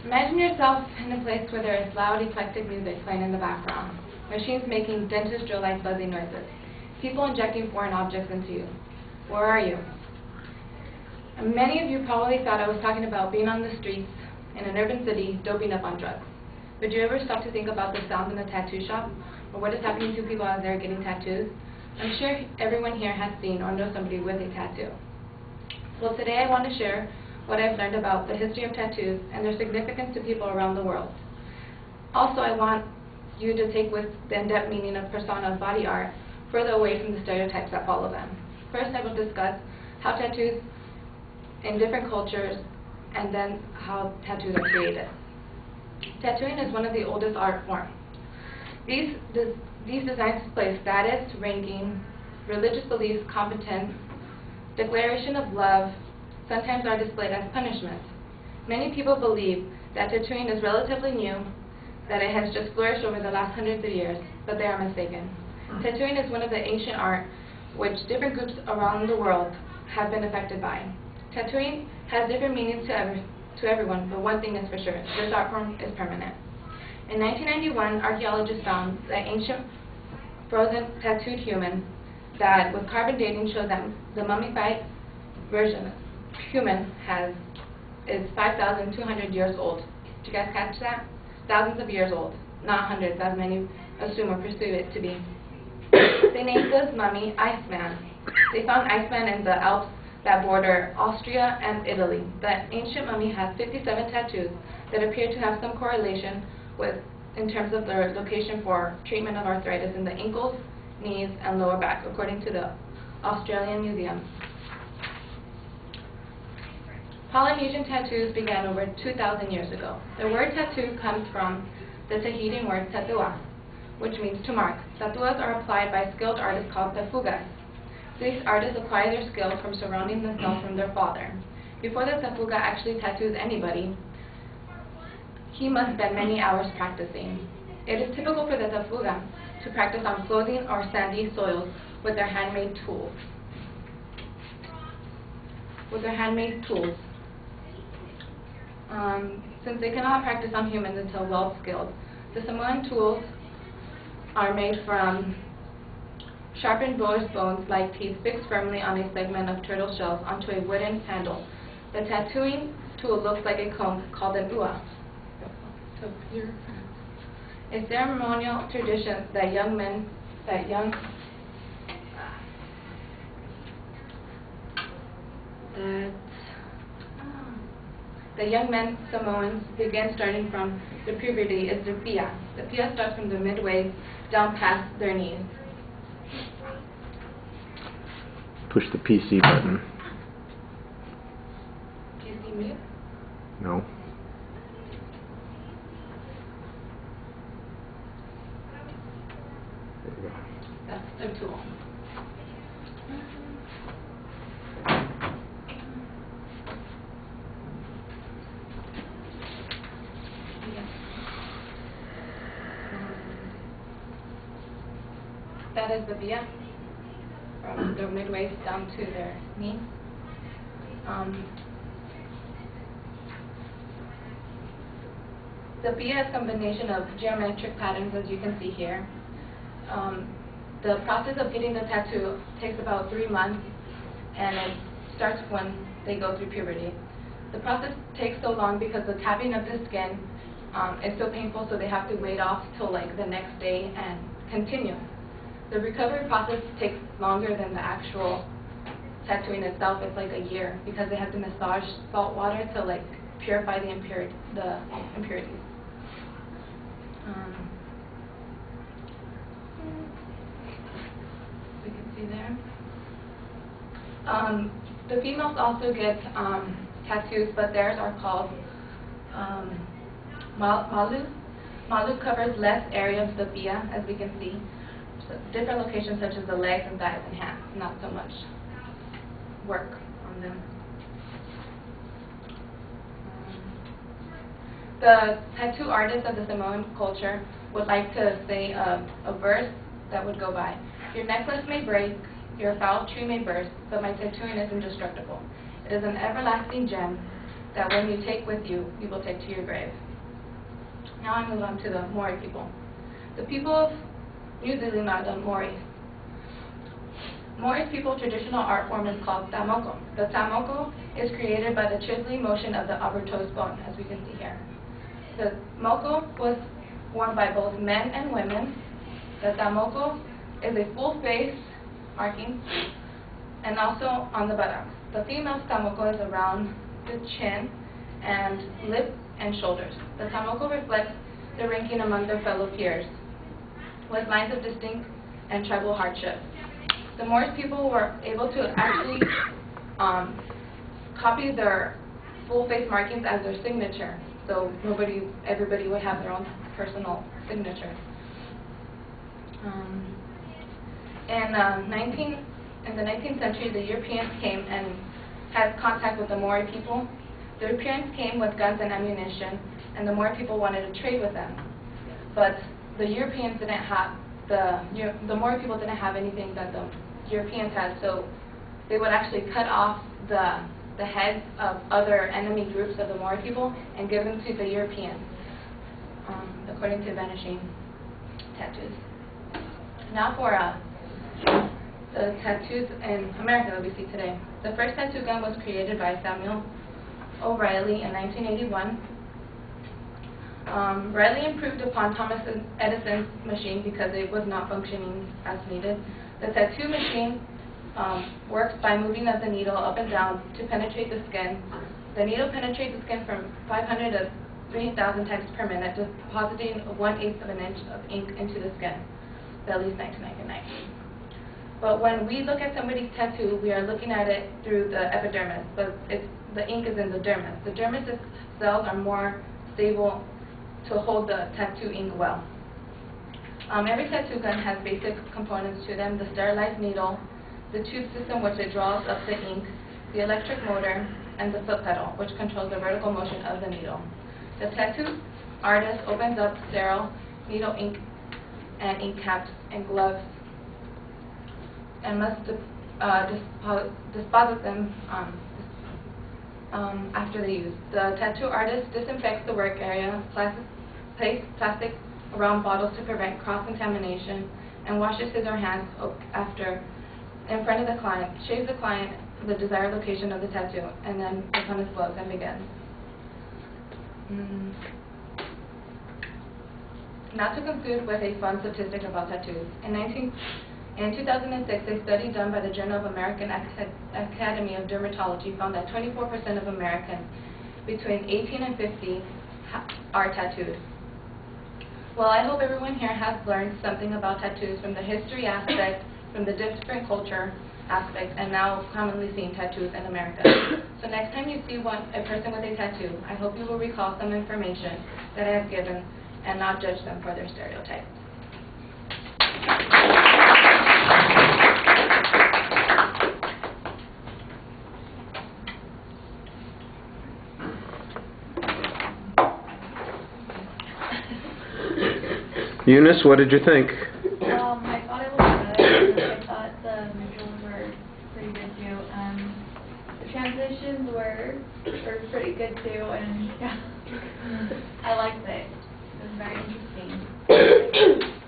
Imagine yourself in a place where there is loud, eclectic music playing in the background, machines making dentist drill-like buzzing noises, people injecting foreign objects into you. Where are you? And many of you probably thought I was talking about being on the streets in an urban city doping up on drugs. Would you ever stop to think about the sound in the tattoo shop, or what is happening to people out there getting tattoos? I'm sure everyone here has seen or knows somebody with a tattoo. Well, today I want to share what I've learned about the history of tattoos and their significance to people around the world. Also, I want you to take with the in-depth meaning of persona of body art further away from the stereotypes that follow them. First, I will discuss how tattoos in different cultures and then how tattoos are created. Tattooing is one of the oldest art forms. These designs display status, ranking, religious beliefs, competence, declaration of love, sometimes are displayed as punishment. Many people believe that tattooing is relatively new, that it has just flourished over the last hundreds of years, but they are mistaken. Tattooing is one of the ancient art which different groups around the world have been affected by. Tattooing has different meanings to everyone, but one thing is for sure, this art form is permanent. In 1991, archaeologists found the ancient frozen tattooed human that with carbon dating showed that the mummified version human is 5,200 years old. Did you guys catch that? Thousands of years old, not hundreds as many assume or perceive it to be. They named this mummy Iceman. They found Iceman in the Alps that border Austria and Italy. The ancient mummy has 57 tattoos that appear to have some correlation in terms of their location for treatment of arthritis in the ankles, knees, and lower back, according to the Australian Museum. Polynesian tattoos began over 2,000 years ago. The word tattoo comes from the Tahitian word tatua, which means to mark. Tatuas are applied by skilled artists called tafugas. These artists acquire their skill from surrounding themselves from their father. Before the tafuga actually tattoos anybody, he must spend many hours practicing. It is typical for the tafuga to practice on clothing or sandy soils with their handmade tools. Since they cannot practice on humans until well-skilled, the Samoan tools are made from sharpened boar's bones-like teeth fixed firmly on a segment of turtle shells onto a wooden handle. The tattooing tool looks like a comb called an ua. A ceremonial tradition that the young men Samoans begin starting from the puberty is the pia. The pia starts from the midway down past their knees. Push the PC button. PC mute? No. There we go. That's their tool. That is the pia, from their midwaist down to their knee. The pia is a combination of geometric patterns, as you can see here. The process of getting the tattoo takes about 3 months, and it starts when they go through puberty. The process takes so long because the tapping of the skin is so painful, so they have to wait off till like the next day and continue. The recovery process takes longer than the actual tattooing itself. It's like a year because they have to massage salt water to like purify the impurities. We can see there. The females also get tattoos, but theirs are called malu. Malu covers less area of the pia, as we can see. Different locations such as the legs and thighs and hands, not so much work on them. The tattoo artists of the Samoan culture would like to say a verse that would go by. Your necklace may break, your foul tree may burst, but my tattooing is indestructible. It is an everlasting gem, that when you take with you, you will take to your grave. Now I move on to the Maori people. The people of New Zealand are the Maori. Maori's people traditional art form is called tamoko. The tamoko is created by the chiseling motion of the upper toes bone, as we can see here. The moko was worn by both men and women. The tamoko is a full face marking and also on the buttocks. The female's tamoko is around the chin and lip and shoulders. The tamoko reflects the ranking among their fellow peers, with lines of distinct and tribal hardship. The Moorish people were able to actually copy their full face markings as their signature, so everybody would have their own personal signature. In the 19th century, the Europeans came and had contact with the Maori people. The Europeans came with guns and ammunition, and the Maori people wanted to trade with them. But the Europeans didn't have, the Maori people didn't have anything that the Europeans had, so they would actually cut off the heads of other enemy groups of the Maori people and give them to the Europeans, according to vanishing tattoos. Now for the tattoos in America that we see today. The first tattoo gun was created by Samuel O'Reilly in 1981. Riley improved upon Thomas Edison's machine because it was not functioning as needed. The tattoo machine works by moving of the needle up and down to penetrate the skin. The needle penetrates the skin from 500 to 3,000 times per minute, depositing 1/8 of an inch of ink into the skin, at least 1999. But when we look at somebody's tattoo, we are looking at it through the epidermis, but the ink is in the dermis. The dermis cells are more stable to hold the tattoo ink well. Every tattoo gun has basic components to them: the sterilized needle, the tube system which it draws up the ink, the electric motor, and the foot pedal which controls the vertical motion of the needle. The tattoo artist opens up sterile needle ink and ink caps and gloves and must deposit them after the use. The tattoo artist disinfects the work area, place plastic around bottles to prevent cross-contamination, and washes his or her hands after in front of the client, shaves the client the desired location of the tattoo, and then puts on his gloves and begins. Now to conclude with a fun statistic about tattoos. In 2006, a study done by the Journal of American Academy of Dermatology found that 24% of Americans between 18 and 50 are tattooed. Well, I hope everyone here has learned something about tattoos from the history aspect, from the different culture aspect, and now commonly seen tattoos in America. So next time you see a person with a tattoo, I hope you will recall some information that I have given and not judge them for their stereotypes. Eunice, what did you think? I thought it was good. I thought the visuals were pretty good too. The transitions were pretty good too, and yeah, I liked it. It was very interesting.